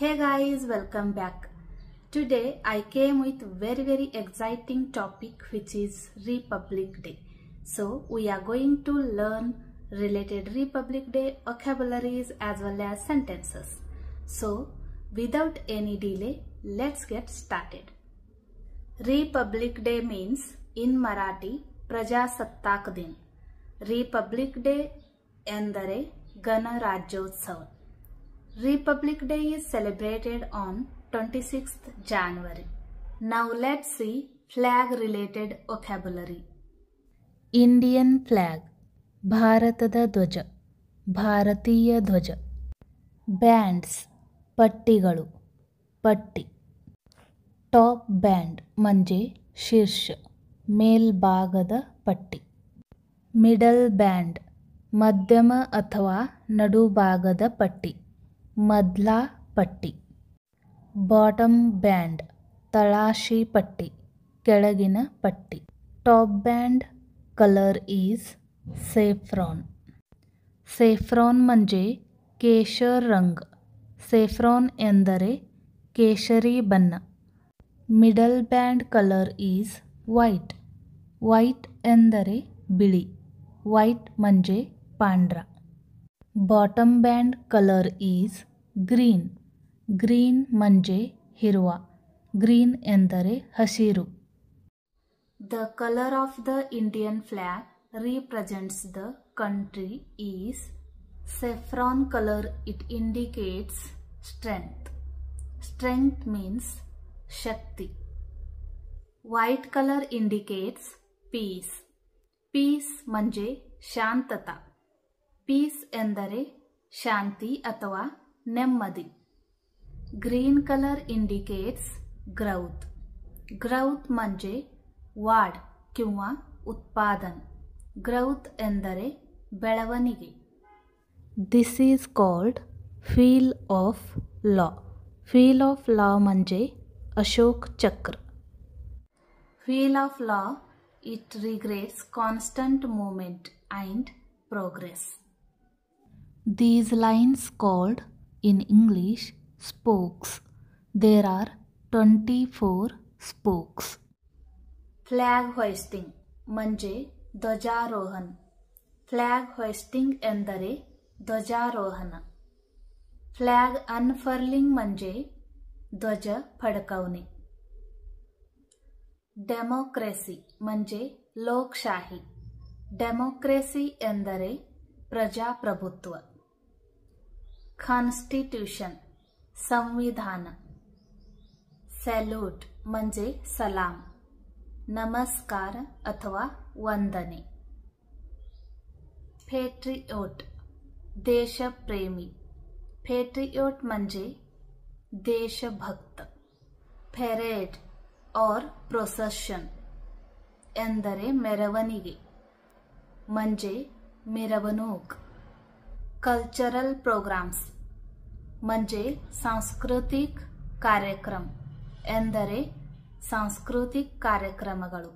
Hey guys, welcome back. Today I came with very exciting topic which is Republic Day. So we are going to learn related Republic Day vocabularies as well as sentences. So without any delay, let's get started. Republic Day means in Marathi ಪ್ರಜಾಸತ್ತಾಕ ದಿನ. Republic Day ಎಂದರೆ ಗಣರಾಜ್ಯೋತ್ಸವ. Republic Day is celebrated on 26th January. Now let's see flag related vocabulary. Indian flag ಭಾರತದ ಧ್ವಜ, ಭಾರತೀಯ ಧ್ವಜ. Bands ಪಟ್ಟಿಗಳು, ಪಟ್ಟಿ. Top band म्हणजे शीर्ष, ಮೇಲ್ಭಾಗದ ಪಟ್ಟಿ. Middle band ಮಧ್ಯಮ ಅಥವಾ ನಡುಭಾಗದ ಪಟ್ಟಿ, ಮಧ್ಲ ಪಟ್ಟಿ. ಬಾಟಮ್ ಬ್ಯಾಂಡ್ ತಳಾಶಿ ಪಟ್ಟಿ, ಕೆಳಗಿನ ಪಟ್ಟಿ. Top band colour is saffron. Saffron म्हणजे ಕೇಶರ ರಂಗ. सेफ्रॉन ಎಂದರೆ ಕೇಶರಿ ಬಣ್ಣ. Middle band colour is white. White ಎಂದರೆ ಬಿಳಿ. ವೈಟ್ म्हणजे पांढरा. Bottom band colour is green. Green म्हणजे हिरवा. ग्रीन ಎಂದರೆ ಹಸಿರು. The color of the Indian flag represents the country is saffron color. It indicates strength. Strength means shakti. White color indicates peace. Peace म्हणजे ಶಾಂತತಾ. Piece ಎಂದರೆ ಶಾಂತಿ ಅಥವಾ ನೆಮ್ಮದಿ. Green colour indicates growth. Growth म्हणजे वाढ किंवा उत्पादन. ग्रोथ ಎಂದರೆ ಬೆಳವಣಿಗೆ. This is called wheel of law. Wheel of law म्हणजे अशोक चक्र. Wheel of law, it regrets constant movement and progress. These lines called in English spokes. There are 24 spokes. Flag hoisting म्हणजे ಧ್ವಜಾರೋಹಣ. Flag hoisting ಎಂದರೆ ಧ್ವಜಾರೋಹಣ. Flag unfurling म्हणजे ಧ್ವಜ फडकवणे. Democracy म्हणजे लोकशाही. ಡೆಮೋಕ್ರಸಿ ಎಂದರೆ ಪ್ರಜಾಪ್ರಭುತ್ವ. ಕಾನ್ಸ್ಟಿಟ್ಯೂಷನ್ संविधान. सॅल्यूट म्हणजे सलाम, नमस्कार अथवा वंदने. पेट्रियोट देशप्रेमी. पेट्रियोट म्हणजे देशभक्त. परेड और प्रोसेशन ಎಂದರೆ ಮೆರವಣಿಗೆ, म्हणजे मिरवणूक. कल्चरल प्रोग्राम्स म्हणजे सांस्कृतिक कार्यक्रम, ಎಂದರೆ सांस्कृतिक ಕಾರ್ಯಕ್ರಮಗಳು.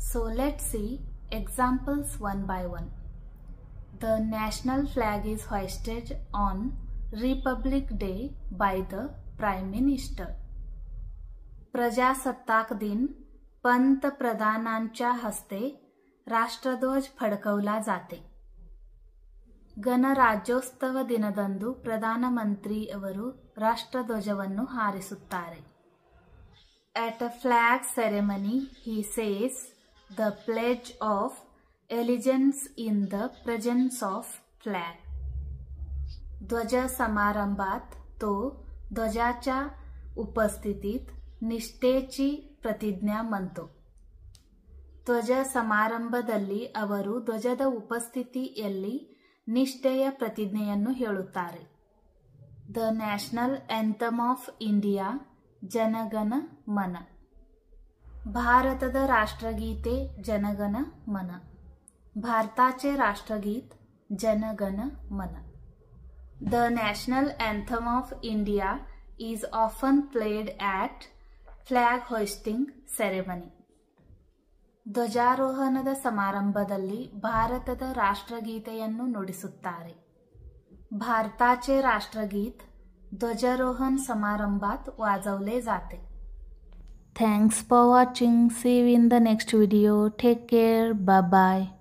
So let's see examples one by one. The national flag is hoisted on Republic Day by the Prime Minister. प्रजासत्ताक दिन पंतप्रधानांच्या हस्ते राष्ट्रध्वज फडकवला जाते. ಗಣರಾಜ್ಯೋತ್ಸವ ದಿನದಂದು ಪ್ರಧಾನಮಂತ್ರಿಯವರು ರಾಷ್ಟ್ರಧ್ವಜವನ್ನು ಹಾರಿಸುತ್ತಾರೆ. At a flag ceremony, he says the pledge of allegiance in the presence of flag. ध्वज समारंभात तो ध्वजाच्या उपस्थितीत निष्ठेची प्रतिज्ञा म्हणतो. ಧ್ವಜ ಸಮಾರಂಭದಲ್ಲಿ ಅವರು ಧ್ವಜದ ಉಪಸ್ಥಿತಿಯಲ್ಲಿ ನಿಷ್ಠೆಯ ಪ್ರತಿಜ್ಞೆಯನ್ನು ಹೇಳುತ್ತಾರೆ. The national anthem of India Jana Gana Mana. ಭಾರತದ ರಾಷ್ಟ್ರಗೀತೆ ಜನಗಣ ಮನ. भारताचे राष्ट्रगीत Jana Gana Mana. The national anthem of India is often played at flag hoisting ceremony. ಧ್ವಜಾರೋಹಣದ ಸಮಾರಂಭದಲ್ಲಿ ಭಾರತದ ರಾಷ್ಟ್ರಗೀತೆಯನ್ನು ನುಡಿಸುತ್ತಾರೆ. भारताचे राष्ट्रगीत ध्वजारोहण समारंभात वाजवले जाते. Thanks for watching. See you in the next video. Take care. Bye bye.